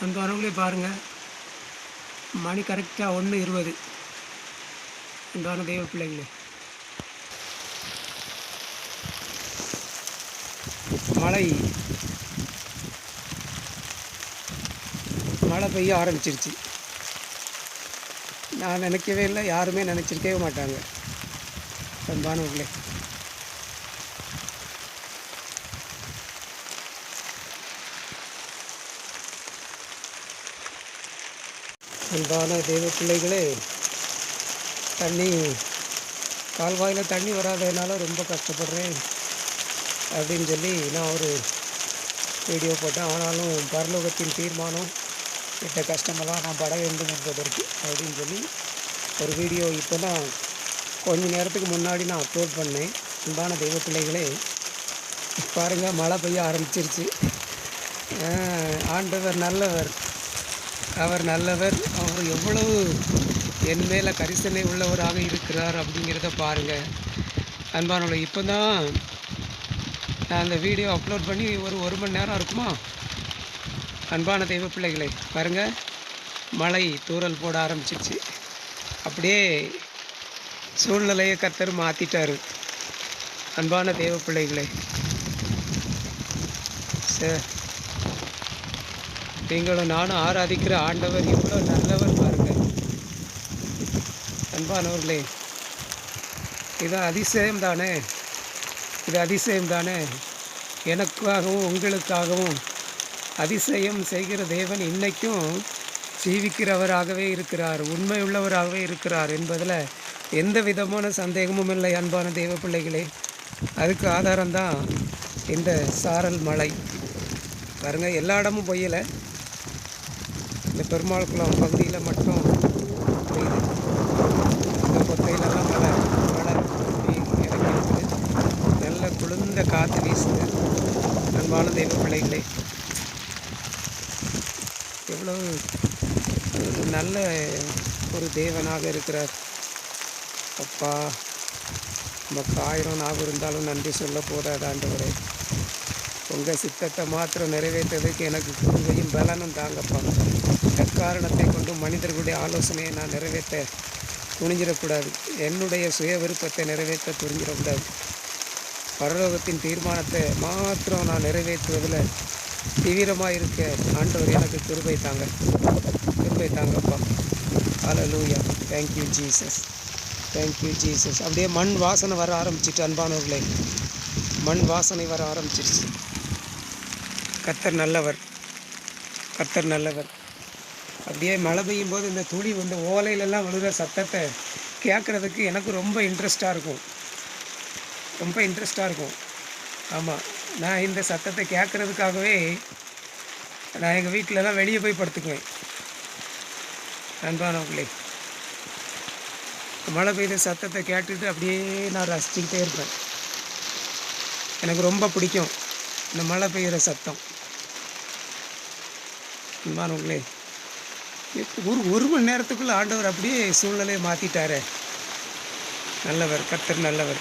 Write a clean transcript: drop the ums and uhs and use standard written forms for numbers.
அன்பானவங்களே பாருங்கள், மணி கரெக்டாக 1:20. அன்பான தெய்வ பிள்ளைங்களே, மழை பெய்ய ஆரம்பிச்சிருச்சு. நான் நினைக்கவே இல்லை, யாருமே நினச்சிருக்கவே மாட்டாங்க. அன்பானவர்களே, அன்பான தெய்வ பிள்ளைகளே, கால்வாயில் தண்ணி வராததுனால ரொம்ப கஷ்டப்படுறேன் அப்படின்னு சொல்லி நான் ஒரு வீடியோ போட்டேன். ஆனாலும் பரலோகத்தின் தீர்மானம், இந்த கஷ்டமெல்லாம் நான் பட வேண்டும் என்பதற்கு அப்படின்னு சொல்லி ஒரு வீடியோ இப்போ தான் கொஞ்ச நேரத்துக்கு முன்னாடி நான் அப்லோட் பண்ணேன். அன்பான தெய்வ பிள்ளைகளே, பாருங்கள், மழை பெய்ய ஆரம்பிச்சிருச்சு. ஆண்டவர் நல்லவர், அவர் நல்லவர். அவர் எவ்வளவு என் மேலே கரிசனை உள்ளவராக இருக்கிறார் அப்படிங்கிறத பாருங்கள். அன்பானவர்களே, இப்போ தான் நான் அந்த வீடியோ அப்லோட் பண்ணி ஒரு மணி நேரம் இருக்குமா. அன்பான தெய்வ பிள்ளைகளே, பாருங்கள், மழை தூறல் போட ஆரம்பிச்சிருச்சு. அப்படியே சூழ்நிலையை கர்த்தர் மாற்றிட்டார். அன்பான தெய்வ பிள்ளைகளே, நீங்களும் நானும் ஆராதிக்கிற ஆண்டவர் எவ்வளோ நல்லவர் பாருங்கள். அன்பானவர்களே, இது அதிசயம் தானே, இது அதிசயம் தானே. எனக்காகவும் உங்களுக்காகவும் அதிசயம் செய்கிற தேவன் இன்றைக்கும் ஜீவிக்கிறவராகவே இருக்கிறார், உண்மை உள்ளவராகவே இருக்கிறார் என்பதில் எந்த விதமான சந்தேகமும் இல்லை. அன்பான தெய்வ பிள்ளைகளே, அதுக்கு ஆதாரம்தான் இந்த சாரல் மழை. பாருங்கள், எல்லா இடமும் பொய்யலை, இந்த பெருமாள் குளம் பகுதியில் மட்டும் பெய்யுது. இந்த கொத்தையிலெல்லாம் மழை இறங்கி நல்ல குளிர்ந்த காற்று வீசுது. அன்பான தெய்வ பிள்ளைகளே, எவ்வளவு நல்ல ஒரு தேவனாக இருக்கிறார். அப்பா, நமக்கு 1000 நாவு இருந்தாலும் நன்றி சொல்ல போதாது ஆண்டவரே. உங்கள் சித்தத்தை மாத்திரம் நிறைவேற்றதுக்கு எனக்கு கிருபையும் பலனும் தாங்கப்பா. எக்காரணத்தை கொண்டு மனிதர்களுடைய ஆலோசனையை நான் நிறைவேற்ற துணிஞ்சிடக்கூடாது. என்னுடைய சுய விருப்பத்தை நிறைவேற்ற துணிஞ்சிடக்கூடாது. பரலோகத்தின் தீர்மானத்தை மாத்திரம் நான் நிறைவேற்றுவதில் தீவிரமாக இருக்க ஆண்டவர் எனக்கு கிருபை தாங்கப்பா. ஹல்லேலூயா, தேங்க்யூ ஜீசஸ், தேங்க்யூ ஜீசஸ். அப்படியே மண் வாசனை வர ஆரம்பிச்சிட்டு, அன்பானவர்களே, மண் வாசனை வர ஆரம்பிச்சிருச்சு. கர்த்தர் நல்லவர், கர்த்தர் நல்லவர். அப்படியே மழை பெய்யும் போது இந்த துளி இந்த ஓலையிலெல்லாம் விழுகிற சத்தத்தை கேட்குறதுக்கு எனக்கு ரொம்ப இன்ட்ரெஸ்டாக இருக்கும், ரொம்ப இன்ட்ரெஸ்டாக இருக்கும். ஆமாம், நான் இந்த சத்தத்தை கேட்குறதுக்காகவே நான் எங்கள் வீட்டிலலாம் வெளியே போய் படுத்துக்குவேன். அன்பானவர்களே, மழை பெய்த சத்தத்தை கேட்டுட்டு அப்படியே நான் ரசிச்சுக்கிட்டே இருப்பேன். எனக்கு ரொம்ப பிடிக்கும் இந்த மழை பெய்கிற சத்தம். அன்பானவர்களே, ஒரு மணி நேரத்துக்குள்ளே ஆண்டவர் அப்படியே சூழ்நிலையை மாற்றிட்டாரே. நல்லவர், கர்த்தர் நல்லவர்.